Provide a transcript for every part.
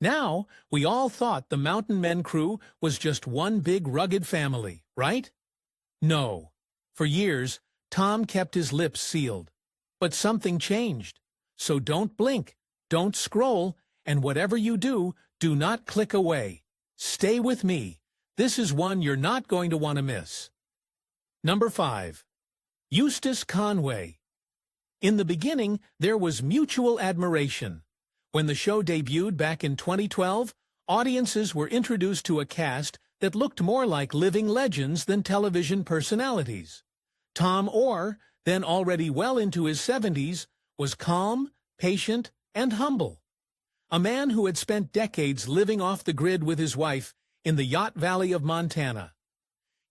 Now, we all thought the Mountain Men crew was just one big rugged family, right? No. For years, Tom kept his lips sealed. But something changed. So don't blink, don't scroll, and whatever you do, do not click away. Stay with me. This is one you're not going to want to miss. Number 5. Eustace Conway. In the beginning, there was mutual admiration. When the show debuted back in 2012, audiences were introduced to a cast that looked more like living legends than television personalities. Tom Orr, then already well into his 70s, was calm, patient, and humble. A man who had spent decades living off the grid with his wife in the Yacht Valley of Montana.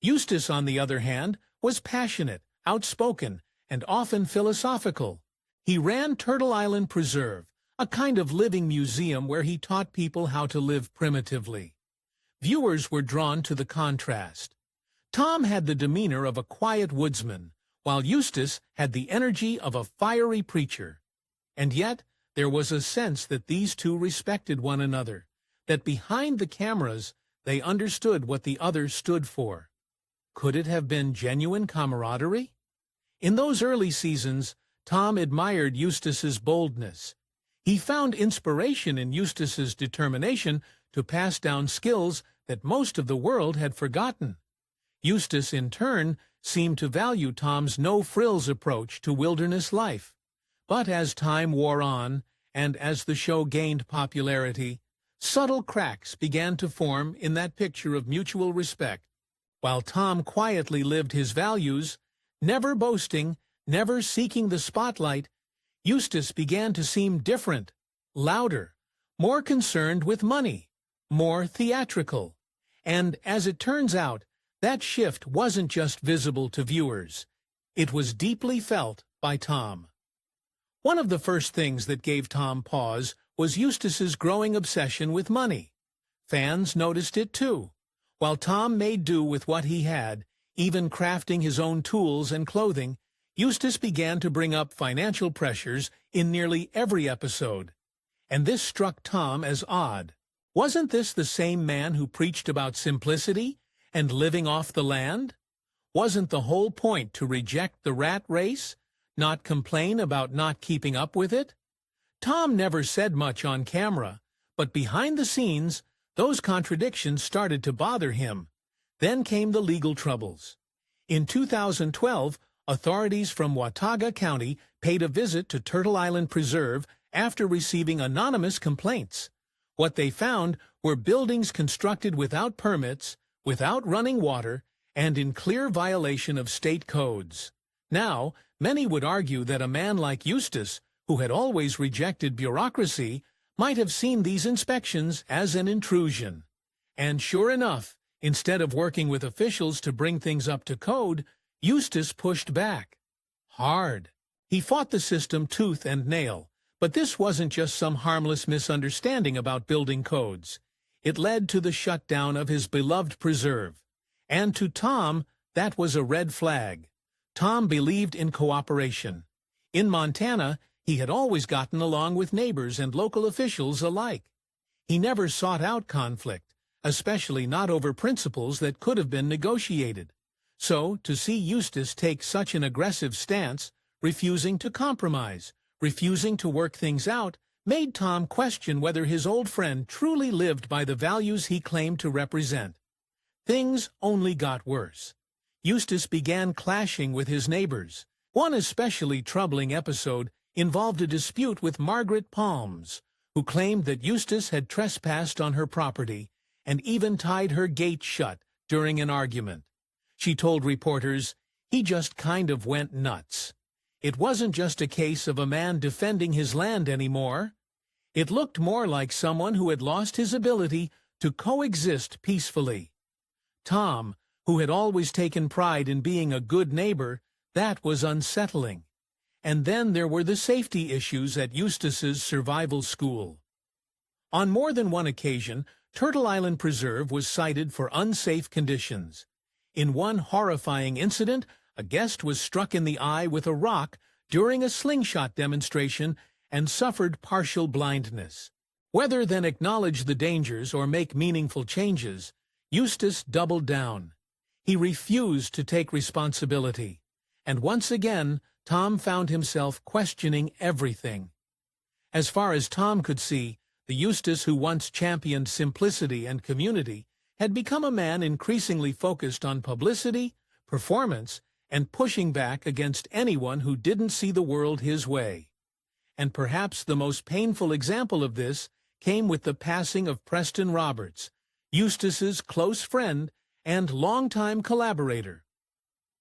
Eustace, on the other hand, was passionate, outspoken, and often philosophical. He ran Turtle Island Preserve, a kind of living museum where he taught people how to live primitively. Viewers were drawn to the contrast. Tom had the demeanor of a quiet woodsman, while Eustace had the energy of a fiery preacher. And yet, there was a sense that these two respected one another, that behind the cameras they understood what the other stood for. Could it have been genuine camaraderie? In those early seasons, Tom admired Eustace's boldness. He found inspiration in Eustace's determination to pass down skills that most of the world had forgotten. Eustace, in turn, seemed to value Tom's no-frills approach to wilderness life. But as time wore on, and as the show gained popularity, subtle cracks began to form in that picture of mutual respect. While Tom quietly lived his values, never boasting, never seeking the spotlight, Eustace began to seem different, louder, more concerned with money, more theatrical. And, as it turns out, that shift wasn't just visible to viewers. It was deeply felt by Tom. One of the first things that gave Tom pause was Eustace's growing obsession with money. Fans noticed it too. While Tom made do with what he had, even crafting his own tools and clothing, Eustace began to bring up financial pressures in nearly every episode. And this struck Tom as odd. Wasn't this the same man who preached about simplicity and living off the land? Wasn't the whole point to reject the rat race, not complain about not keeping up with it? Tom never said much on camera, but behind the scenes, those contradictions started to bother him. Then came the legal troubles. In 2012, authorities from Watauga County paid a visit to Turtle Island Preserve after receiving anonymous complaints. What they found were buildings constructed without permits, without running water, and in clear violation of state codes. Now, many would argue that a man like Eustace, who had always rejected bureaucracy, might have seen these inspections as an intrusion. And sure enough, instead of working with officials to bring things up to code, Eustace pushed back. Hard. He fought the system tooth and nail, but this wasn't just some harmless misunderstanding about building codes. It led to the shutdown of his beloved preserve. And to Tom, that was a red flag. Tom believed in cooperation. In Montana, he had always gotten along with neighbors and local officials alike. He never sought out conflict, especially not over principles that could have been negotiated. So, to see Eustace take such an aggressive stance, refusing to compromise, refusing to work things out, made Tom question whether his old friend truly lived by the values he claimed to represent. Things only got worse. Eustace began clashing with his neighbors. One especially troubling episode involved a dispute with Margaret Palms, who claimed that Eustace had trespassed on her property and even tied her gate shut during an argument. She told reporters, "He just kind of went nuts." It wasn't just a case of a man defending his land anymore. It looked more like someone who had lost his ability to coexist peacefully. Tom, who had always taken pride in being a good neighbor, that was unsettling. And then there were the safety issues at Eustace's survival school. On more than one occasion, Turtle Island Preserve was cited for unsafe conditions. In one horrifying incident, a guest was struck in the eye with a rock during a slingshot demonstration and suffered partial blindness. Rather than acknowledge the dangers or make meaningful changes, Eustace doubled down. He refused to take responsibility, and once again, Tom found himself questioning everything. As far as Tom could see, the Eustace who once championed simplicity and community had become a man increasingly focused on publicity, performance, and pushing back against anyone who didn't see the world his way. And perhaps the most painful example of this came with the passing of Preston Roberts, Eustace's close friend and longtime collaborator.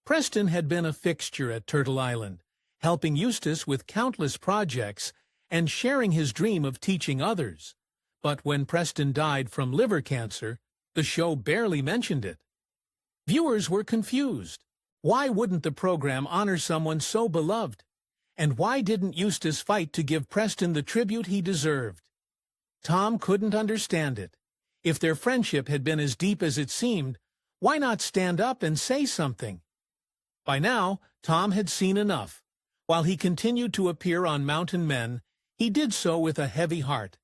Preston had been a fixture at Turtle Island, helping Eustace with countless projects and sharing his dream of teaching others. But when Preston died from liver cancer, the show barely mentioned it. Viewers were confused. Why wouldn't the program honor someone so beloved? And why didn't Eustace fight to give Preston the tribute he deserved? Tom couldn't understand it. If their friendship had been as deep as it seemed, why not stand up and say something? By now, Tom had seen enough. While he continued to appear on Mountain Men, he did so with a heavy heart.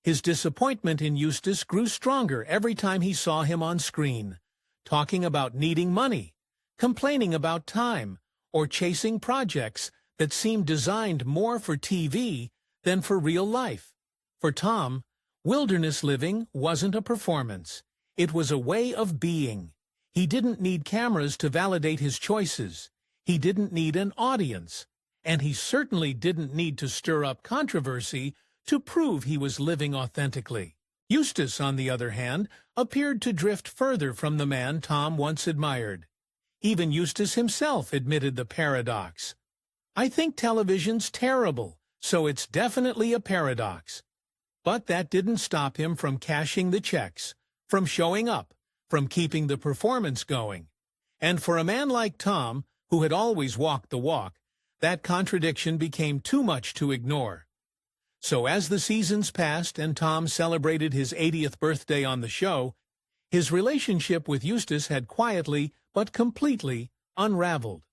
His disappointment in Eustace grew stronger every time he saw him on screen, talking about needing money, complaining about time, or chasing projects that seemed designed more for TV than for real life. For Tom, wilderness living wasn't a performance. It was a way of being. He didn't need cameras to validate his choices. He didn't need an audience. And he certainly didn't need to stir up controversy to prove he was living authentically. Eustace, on the other hand, appeared to drift further from the man Tom once admired. Even Eustace himself admitted the paradox. "I think television's terrible, so it's definitely a paradox." But that didn't stop him from cashing the checks, from showing up, from keeping the performance going. And for a man like Tom, who had always walked the walk, that contradiction became too much to ignore. So as the seasons passed and Tom celebrated his 80th birthday on the show, his relationship with Eustace had quietly but completely unraveled.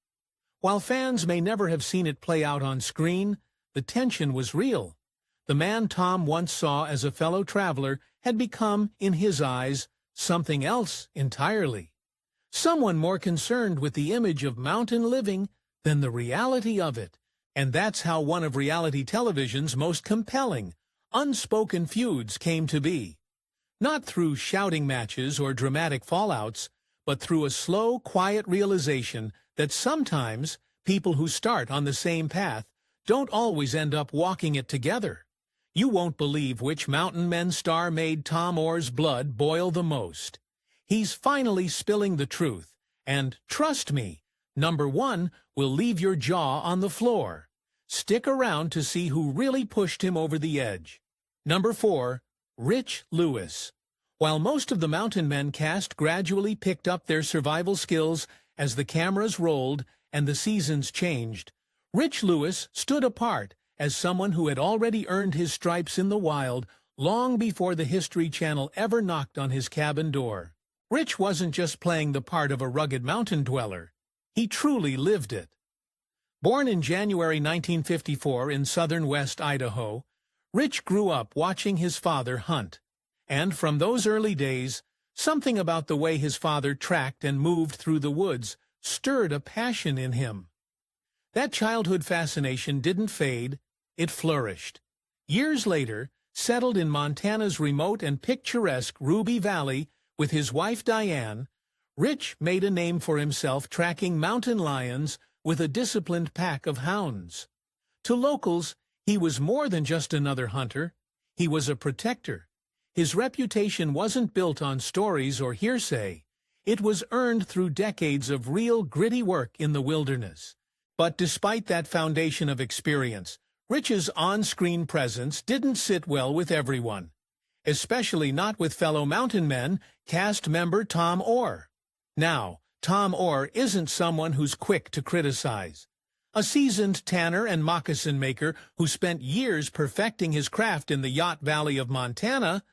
While fans may never have seen it play out on screen, the tension was real. The man Tom once saw as a fellow traveler had become, in his eyes, something else entirely. Someone more concerned with the image of mountain living than the reality of it. And that's how one of reality television's most compelling, unspoken feuds came to be. Not through shouting matches or dramatic fallouts, but through a slow, quiet realization that sometimes people who start on the same path don't always end up walking it together. You won't believe which Mountain Men star made Tom Orr's blood boil the most. He's finally spilling the truth, and trust me, number one will leave your jaw on the floor. Stick around to see who really pushed him over the edge. Number 4, Rich Lewis. While most of the Mountain Men cast gradually picked up their survival skills as the cameras rolled and the seasons changed, Rich Lewis stood apart as someone who had already earned his stripes in the wild long before the History Channel ever knocked on his cabin door. Rich wasn't just playing the part of a rugged mountain dweller. He truly lived it. Born in January 1954 in southern West Idaho, Rich grew up watching his father hunt. And from those early days, something about the way his father tracked and moved through the woods stirred a passion in him. That childhood fascination didn't fade, it flourished. Years later, settled in Montana's remote and picturesque Ruby Valley with his wife Diane, Rich made a name for himself tracking mountain lions with a disciplined pack of hounds. To locals, he was more than just another hunter. He was a protector. His reputation wasn't built on stories or hearsay. It was earned through decades of real gritty work in the wilderness. But despite that foundation of experience, Rich's on-screen presence didn't sit well with everyone, especially not with fellow Mountain Men cast member Tom Orr. Now, Tom Orr isn't someone who's quick to criticize. A seasoned tanner and moccasin maker who spent years perfecting his craft in the Yacht Valley of Montana,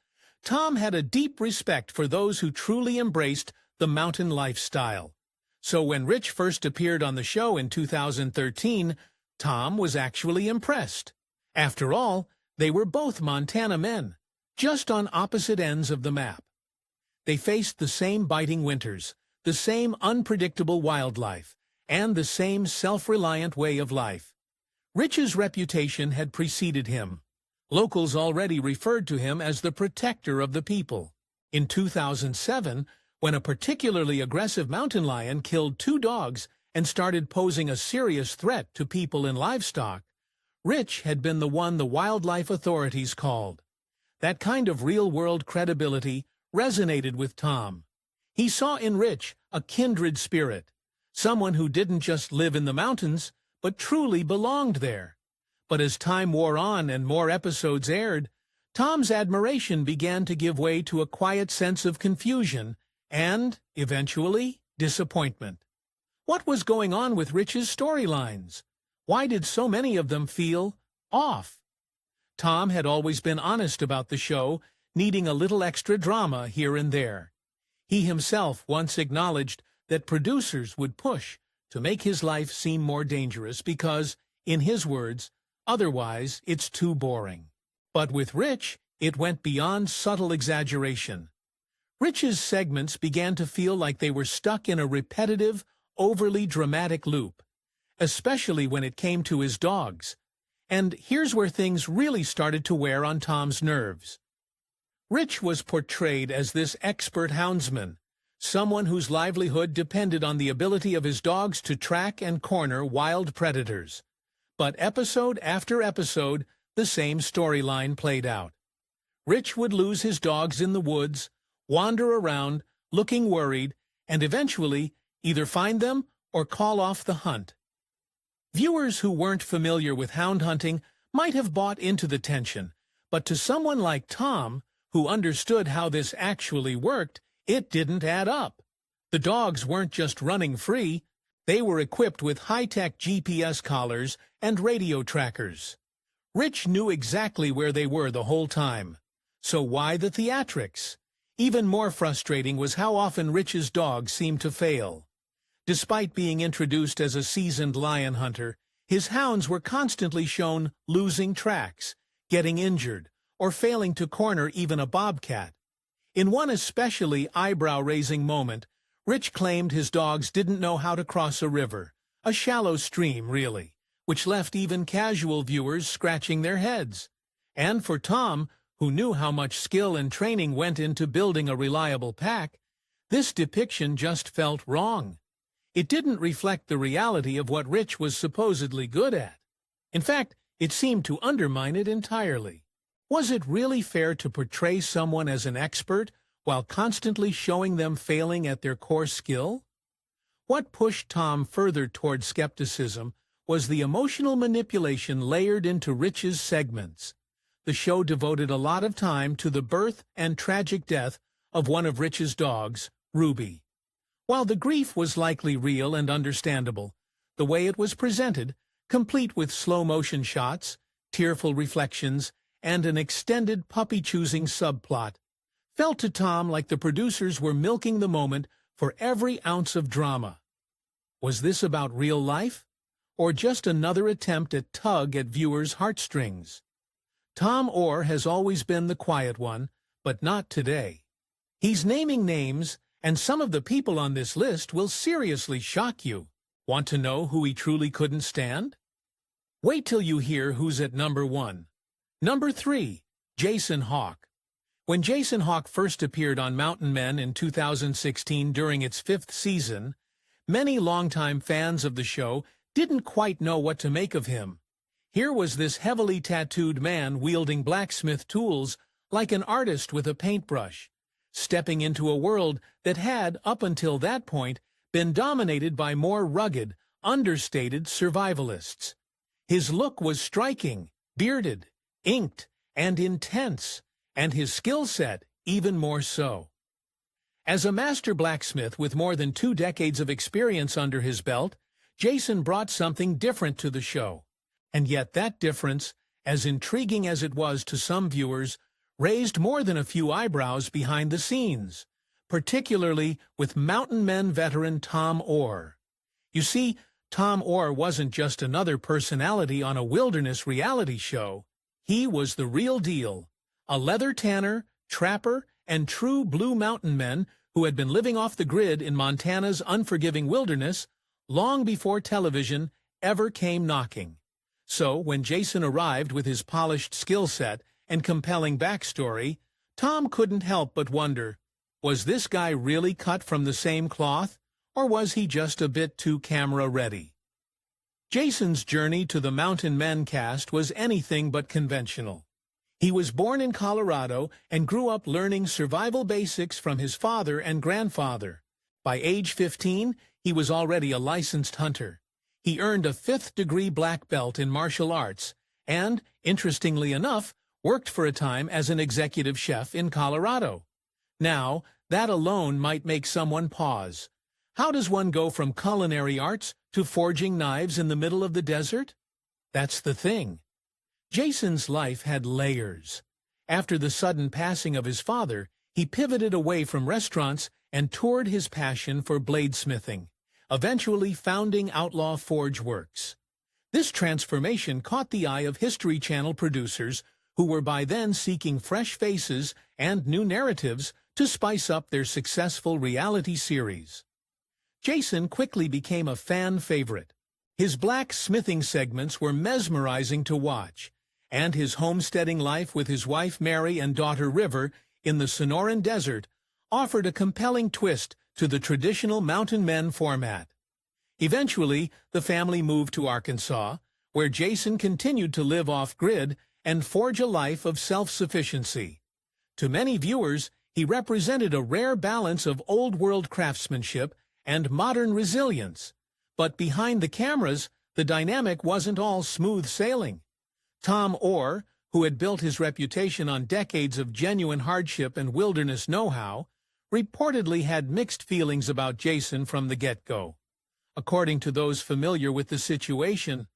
Tom had a deep respect for those who truly embraced the mountain lifestyle. So when Rich first appeared on the show in 2013, Tom was actually impressed. After all, they were both Montana men, just on opposite ends of the map. They faced the same biting winters, the same unpredictable wildlife, and the same self-reliant way of life. Rich's reputation had preceded him. Locals already referred to him as the protector of the people. In 2007, when a particularly aggressive mountain lion killed 2 dogs and started posing a serious threat to people and livestock, Rich had been the one the wildlife authorities called. That kind of real-world credibility resonated with Tom. He saw in Rich a kindred spirit, someone who didn't just live in the mountains, but truly belonged there. But as time wore on and more episodes aired, Tom's admiration began to give way to a quiet sense of confusion and, eventually, disappointment. What was going on with Rich's storylines? Why did so many of them feel off? Tom had always been honest about the show, needing a little extra drama here and there. He himself once acknowledged that producers would push to make his life seem more dangerous because, in his words, otherwise it's too boring. But with Rich, it went beyond subtle exaggeration. Rich's segments began to feel like they were stuck in a repetitive, overly dramatic loop, especially when it came to his dogs. And here's where things really started to wear on Tom's nerves. Rich was portrayed as this expert houndsman, someone whose livelihood depended on the ability of his dogs to track and corner wild predators. But episode after episode, the same storyline played out. Rich would lose his dogs in the woods, wander around, looking worried, and eventually either find them or call off the hunt. Viewers who weren't familiar with hound hunting might have bought into the tension, but to someone like Tom, who understood how this actually worked, it didn't add up. The dogs weren't just running free, they were equipped with high-tech GPS collars and radio trackers. Rich knew exactly where they were the whole time. So why the theatrics? Even more frustrating was how often Rich's dogs seemed to fail. Despite being introduced as a seasoned lion hunter, his hounds were constantly shown losing tracks, getting injured, or failing to corner even a bobcat. In one especially eyebrow-raising moment, Rich claimed his dogs didn't know how to cross a river, a shallow stream, really, which left even casual viewers scratching their heads. And for Tom, who knew how much skill and training went into building a reliable pack, this depiction just felt wrong. It didn't reflect the reality of what Rich was supposedly good at. In fact, it seemed to undermine it entirely. Was it really fair to portray someone as an expert while constantly showing them failing at their core skill? What pushed Tom further toward skepticism was the emotional manipulation layered into Rich's segments. The show devoted a lot of time to the birth and tragic death of one of Rich's dogs, Ruby. While the grief was likely real and understandable, the way it was presented, complete with slow-motion shots, tearful reflections, and an extended puppy-choosing subplot, felt to Tom like the producers were milking the moment for every ounce of drama. Was this about real life, or just another attempt at tug at viewers' heartstrings? Tom Orr has always been the quiet one, but not today. He's naming names, and some of the people on this list will seriously shock you. Want to know who he truly couldn't stand? Wait till you hear who's at number 1. Number 3, Jason Hawk. When Jason Hawk first appeared on Mountain Men in 2016 during its 5th season, many longtime fans of the show didn't quite know what to make of him. Here was this heavily tattooed man wielding blacksmith tools like an artist with a paintbrush, stepping into a world that had, up until that point, been dominated by more rugged, understated survivalists. His look was striking, bearded, inked, and intense, and his skill set even more so. As a master blacksmith with more than 2 decades of experience under his belt, Jason brought something different to the show. And yet that difference, as intriguing as it was to some viewers, raised more than a few eyebrows behind the scenes, particularly with Mountain Men veteran Tom Orr. You see, Tom Orr wasn't just another personality on a wilderness reality show. He was the real deal, a leather tanner, trapper, and true Blue Mountain men who had been living off the grid in Montana's unforgiving wilderness long before television ever came knocking. So, when Jason arrived with his polished skill set and compelling backstory, Tom couldn't help but wonder, was this guy really cut from the same cloth, or was he just a bit too camera-ready? Jason's journey to the Mountain Men cast was anything but conventional. He was born in Colorado and grew up learning survival basics from his father and grandfather. By age 15, he was already a licensed hunter. He earned a 5th-degree black belt in martial arts and, interestingly enough, worked for a time as an executive chef in Colorado. Now, that alone might make someone pause. How does one go from culinary arts to forging knives in the middle of the desert? That's the thing. Jason's life had layers. After the sudden passing of his father, he pivoted away from restaurants and toured his passion for bladesmithing, eventually founding Outlaw Forge Works. This transformation caught the eye of History Channel producers who were by then seeking fresh faces and new narratives to spice up their successful reality series. Jason quickly became a fan favorite. His blacksmithing segments were mesmerizing to watch, and his homesteading life with his wife Mary and daughter River in the Sonoran Desert offered a compelling twist to the traditional Mountain Men format. Eventually, the family moved to Arkansas, where Jason continued to live off-grid and forge a life of self-sufficiency. To many viewers, he represented a rare balance of old-world craftsmanship and modern resilience. But behind the cameras, the dynamic wasn't all smooth sailing. Tom Orr, who had built his reputation on decades of genuine hardship and wilderness know-how, reportedly had mixed feelings about Jason from the get-go. According to those familiar with the situation,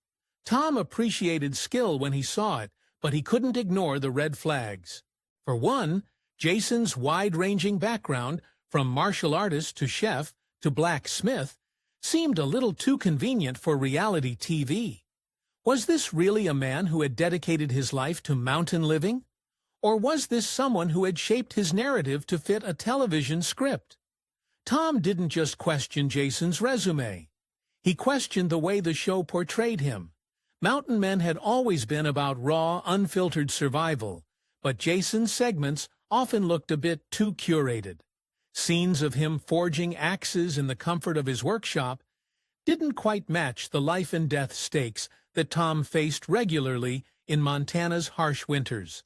Tom appreciated skill when he saw it, but he couldn't ignore the red flags. For one, Jason's wide-ranging background, from martial artist to chef to blacksmith, seemed a little too convenient for reality TV. Was this really a man who had dedicated his life to mountain living? Or was this someone who had shaped his narrative to fit a television script? Tom didn't just question Jason's resume. He questioned the way the show portrayed him. Mountain Men had always been about raw, unfiltered survival, but Jason's segments often looked a bit too curated. Scenes of him forging axes in the comfort of his workshop didn't quite match the life-and-death stakes that Tom faced regularly in Montana's harsh winters.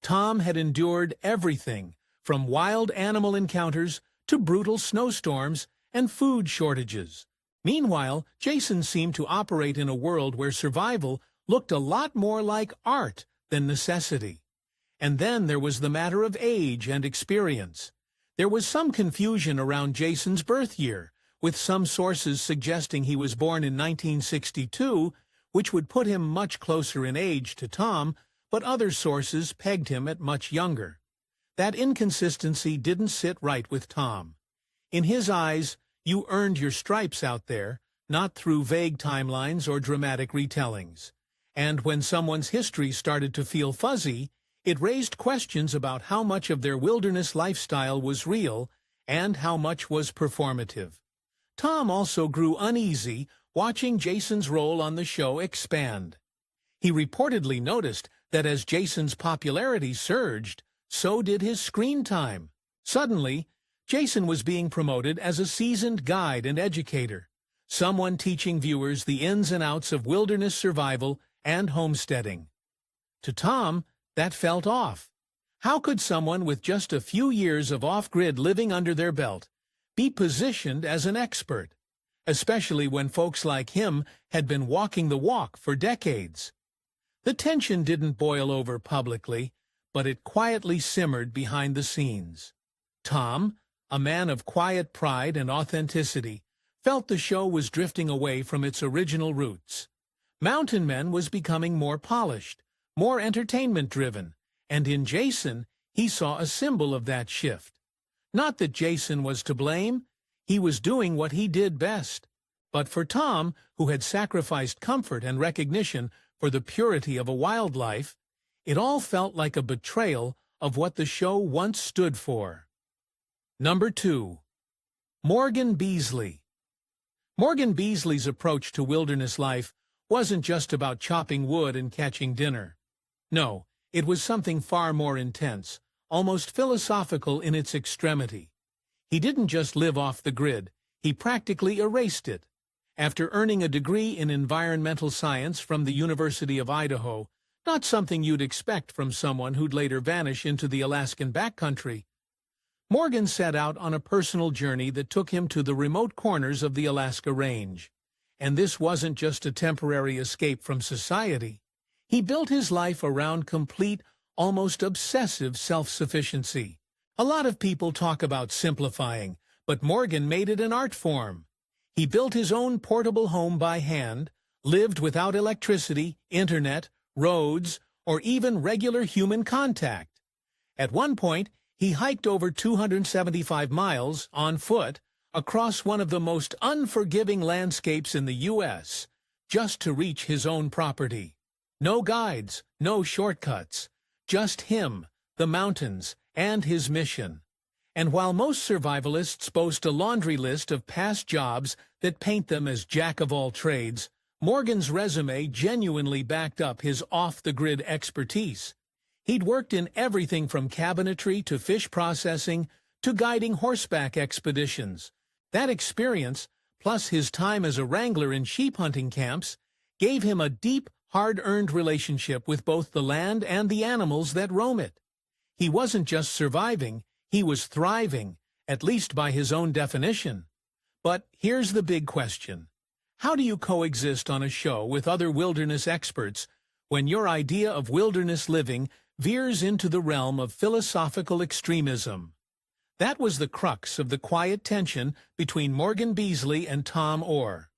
Tom had endured everything, from wild animal encounters to brutal snowstorms and food shortages. Meanwhile, Jason seemed to operate in a world where survival looked a lot more like art than necessity. And then there was the matter of age and experience. There was some confusion around Jason's birth year, with some sources suggesting he was born in 1962, which would put him much closer in age to Tom, but other sources pegged him at much younger. That inconsistency didn't sit right with Tom. In his eyes, you earned your stripes out there, not through vague timelines or dramatic retellings. And when someone's history started to feel fuzzy, it raised questions about how much of their wilderness lifestyle was real and how much was performative. Tom also grew uneasy watching Jason's role on the show expand. He reportedly noticed that as Jason's popularity surged, so did his screen time. Suddenly, Jason was being promoted as a seasoned guide and educator, someone teaching viewers the ins and outs of wilderness survival and homesteading. To Tom, that felt off. How could someone with just a few years of off-grid living under their belt be positioned as an expert, especially when folks like him had been walking the walk for decades? The tension didn't boil over publicly, but it quietly simmered behind the scenes. Tom, a man of quiet pride and authenticity, felt the show was drifting away from its original roots. Mountain Men was becoming more polished, more entertainment-driven, and in Jason, he saw a symbol of that shift. Not that Jason was to blame. He was doing what he did best. But for Tom, who had sacrificed comfort and recognition for the purity of a wildlife, it all felt like a betrayal of what the show once stood for. Number 2. Morgan Beasley. Morgan Beasley's approach to wilderness life wasn't just about chopping wood and catching dinner. No, it was something far more intense, almost philosophical in its extremity. He didn't just live off the grid, he practically erased it. After earning a degree in environmental science from the University of Idaho, not something you'd expect from someone who'd later vanish into the Alaskan backcountry, Morgan set out on a personal journey that took him to the remote corners of the Alaska Range. And this wasn't just a temporary escape from society. He built his life around complete, almost obsessive self-sufficiency. A lot of people talk about simplifying, but Morgan made it an art form. He built his own portable home by hand, lived without electricity, internet, roads, or even regular human contact. At one point, he hiked over 275 miles, on foot, across one of the most unforgiving landscapes in the U.S., just to reach his own property. No guides, no shortcuts, just him, the mountains, and his mission. And while most survivalists boast a laundry list of past jobs that paint them as jack-of-all-trades, Morgan's resume genuinely backed up his off-the-grid expertise. He'd worked in everything from cabinetry to fish processing to guiding horseback expeditions. That experience, plus his time as a wrangler in sheep hunting camps, gave him a deep, hard-earned relationship with both the land and the animals that roam it. He wasn't just surviving, he was thriving, at least by his own definition. But here's the big question. How do you coexist on a show with other wilderness experts when your idea of wilderness living veers into the realm of philosophical extremism? That was the crux of the quiet tension between Morgan Beasley and Tom Orr.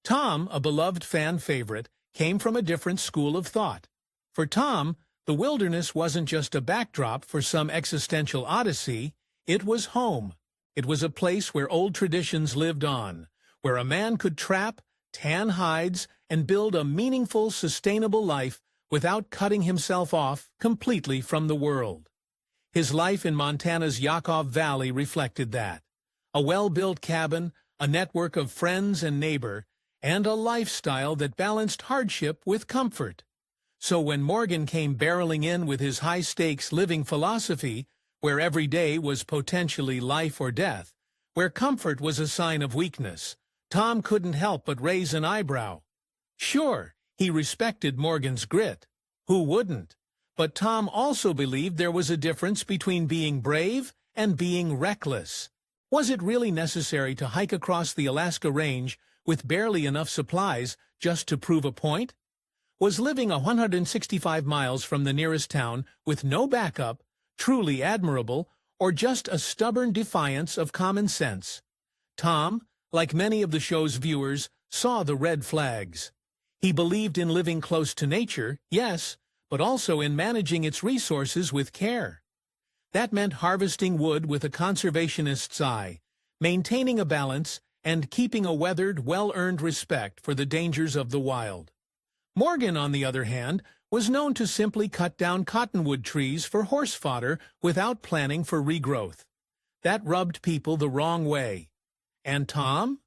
Tom, a beloved fan favorite, came from a different school of thought. For Tom, the wilderness wasn't just a backdrop for some existential odyssey, it was home. It was a place where old traditions lived on, where a man could trap, tan hides, and build a meaningful, sustainable life without cutting himself off completely from the world. His life in Montana's Yakov Valley reflected that. A well-built cabin, a network of friends and neighbor, and a lifestyle that balanced hardship with comfort. So when Morgan came barreling in with his high-stakes living philosophy, where every day was potentially life or death, where comfort was a sign of weakness, Tom couldn't help but raise an eyebrow. Sure, he respected Morgan's grit. Who wouldn't? But Tom also believed there was a difference between being brave and being reckless. Was it really necessary to hike across the Alaska Range with barely enough supplies just to prove a point? Was living 165 miles from the nearest town with no backup truly admirable, or just a stubborn defiance of common sense? Tom, like many of the show's viewers, saw the red flags. He believed in living close to nature, yes, but also in managing its resources with care. That meant harvesting wood with a conservationist's eye, maintaining a balance, and keeping a weathered, well-earned respect for the dangers of the wild. Morgan, on the other hand, was known to simply cut down cottonwood trees for horse fodder without planning for regrowth. That rubbed people the wrong way. And Tom?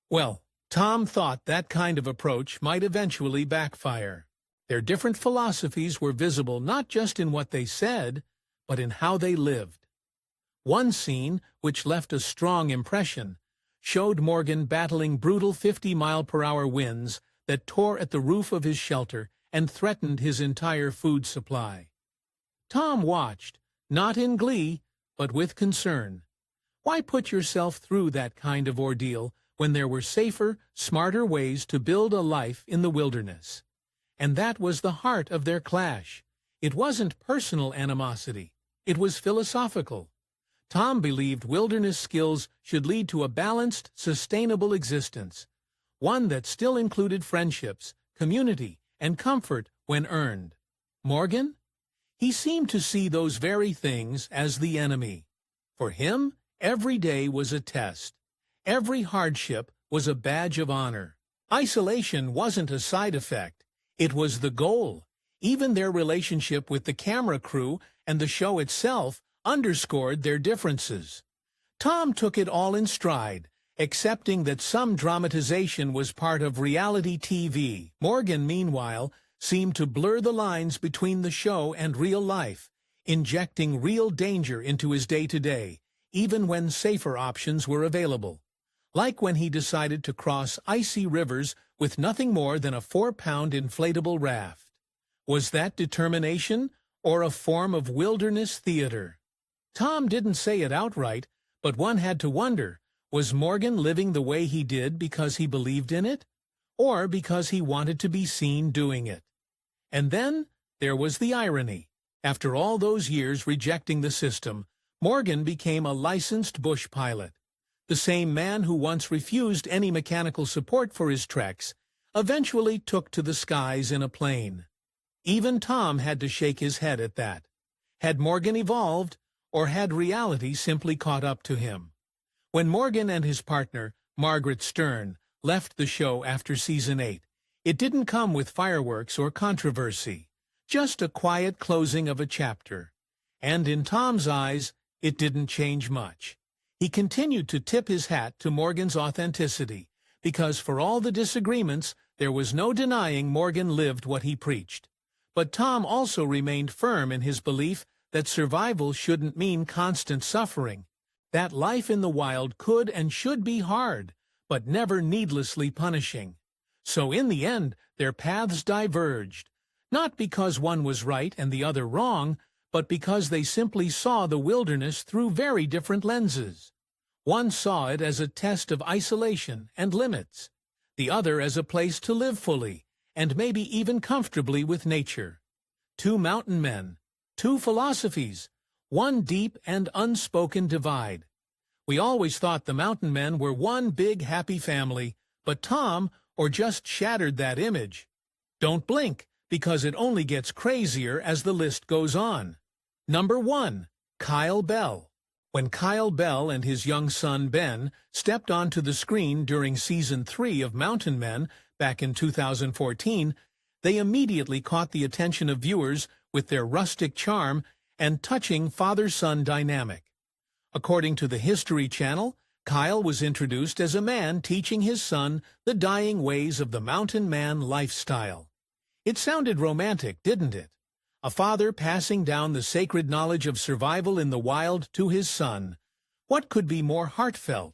Well, Tom thought that kind of approach might eventually backfire. Their different philosophies were visible not just in what they said, but in how they lived. One scene, which left a strong impression, showed Morgan battling brutal 50-mile-per-hour winds that tore at the roof of his shelter and threatened his entire food supply. Tom watched, not in glee, but with concern. Why put yourself through that kind of ordeal when there were safer, smarter ways to build a life in the wilderness? And that was the heart of their clash. It wasn't personal animosity. It was philosophical. Tom believed wilderness skills should lead to a balanced, sustainable existence, one that still included friendships, community, and comfort when earned. Morgan? He seemed to see those very things as the enemy. For him, every day was a test. Every hardship was a badge of honor. Isolation wasn't a side effect. It was the goal. Even their relationship with the camera crew and the show itself underscored their differences. Tom took it all in stride, accepting that some dramatization was part of reality TV. Morgan, meanwhile, seemed to blur the lines between the show and real life, injecting real danger into his day-to-day, even when safer options were available. Like when he decided to cross icy rivers with nothing more than a 4-pound inflatable raft. Was that determination, or a form of wilderness theater? Tom didn't say it outright, but one had to wonder, was Morgan living the way he did because he believed in it, or because he wanted to be seen doing it? And then there was the irony. After all those years rejecting the system, Morgan became a licensed bush pilot. The same man who once refused any mechanical support for his treks eventually took to the skies in a plane. Even Tom had to shake his head at that. Had Morgan evolved, or had reality simply caught up to him? When Morgan and his partner, Margaret Stern, left the show after Season 8, it didn't come with fireworks or controversy, just a quiet closing of a chapter. And in Tom's eyes, it didn't change much. He continued to tip his hat to Morgan's authenticity, because for all the disagreements, there was no denying Morgan lived what he preached. But Tom also remained firm in his belief that survival shouldn't mean constant suffering, that life in the wild could and should be hard, but never needlessly punishing. So in the end, their paths diverged, not because one was right and the other wrong, but because they simply saw the wilderness through very different lenses. One saw it as a test of isolation and limits, the other as a place to live fully, and maybe even comfortably with nature. Two mountain men, two philosophies, one deep and unspoken divide. We always thought the mountain men were one big happy family, but Tom just shattered that image. Don't blink, because it only gets crazier as the list goes on. Number 1. Kyle Bell. When Kyle Bell and his young son Ben stepped onto the screen during Season 3 of Mountain Men back in 2014, they immediately caught the attention of viewers with their rustic charm and touching father-son dynamic. According to the History Channel, Kyle was introduced as a man teaching his son the dying ways of the mountain man lifestyle. It sounded romantic, didn't it? A father passing down the sacred knowledge of survival in the wild to his son. What could be more heartfelt?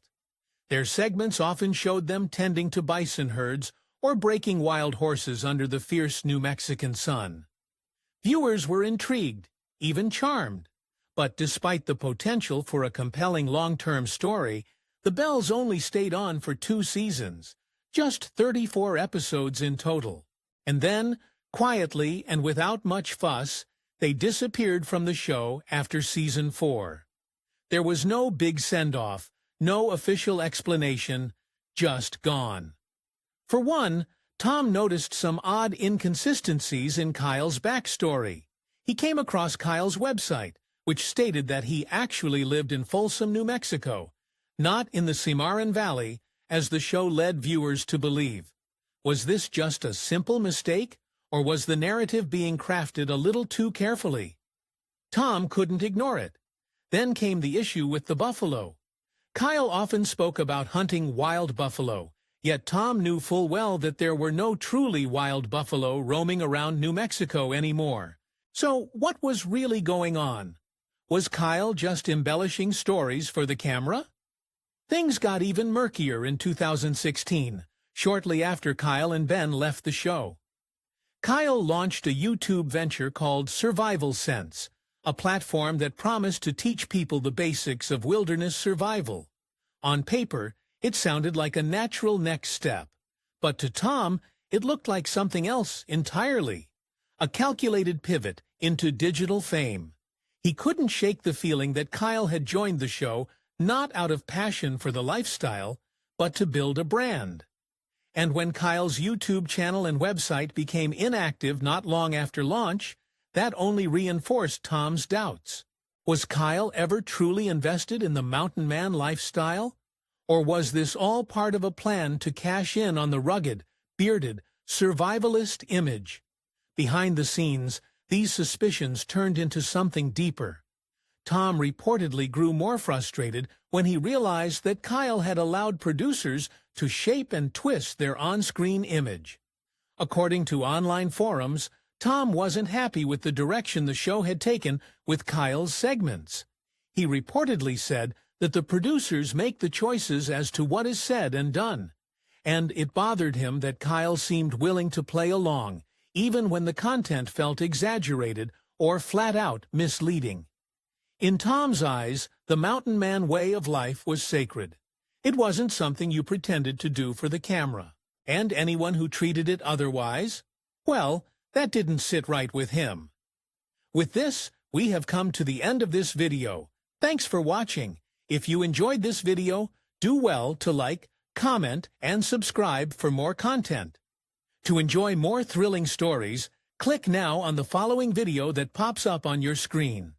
Their segments often showed them tending to bison herds or breaking wild horses under the fierce New Mexican sun. Viewers were intrigued, even charmed. But despite the potential for a compelling long-term story, the Bells only stayed on for 2 seasons, just 34 episodes in total. And then, quietly and without much fuss, they disappeared from the show after Season 4. There was no big send-off, no official explanation, just gone. For one, Tom noticed some odd inconsistencies in Kyle's backstory. He came across Kyle's website, which stated that he actually lived in Folsom, New Mexico, not in the Cimarron Valley, as the show led viewers to believe. Was this just a simple mistake, or was the narrative being crafted a little too carefully? Tom couldn't ignore it. Then came the issue with the buffalo. Kyle often spoke about hunting wild buffalo, yet Tom knew full well that there were no truly wild buffalo roaming around New Mexico anymore. So what was really going on? Was Kyle just embellishing stories for the camera? Things got even murkier in 2016, shortly after Kyle and Ben left the show. Kyle launched a YouTube venture called Survival Sense, a platform that promised to teach people the basics of wilderness survival. On paper, it sounded like a natural next step, but to Tom, it looked like something else entirely. A calculated pivot into digital fame. He couldn't shake the feeling that Kyle had joined the show not out of passion for the lifestyle, but to build a brand. And when Kyle's YouTube channel and website became inactive not long after launch, that only reinforced Tom's doubts. Was Kyle ever truly invested in the mountain man lifestyle? Or was this all part of a plan to cash in on the rugged, bearded, survivalist image? Behind the scenes, these suspicions turned into something deeper. Tom reportedly grew more frustrated when he realized that Kyle had allowed producers to shape and twist their on-screen image. According to online forums, Tom wasn't happy with the direction the show had taken with Kyle's segments. He reportedly said that the producers make the choices as to what is said and done, and it bothered him that Kyle seemed willing to play along, even when the content felt exaggerated or flat-out misleading. In Tom's eyes, the mountain man way of life was sacred. It wasn't something you pretended to do for the camera. And anyone who treated it otherwise, well, that didn't sit right with him. With this, we have come to the end of this video. Thanks for watching. If you enjoyed this video, do well to like, comment, and subscribe for more content. To enjoy more thrilling stories, click now on the following video that pops up on your screen.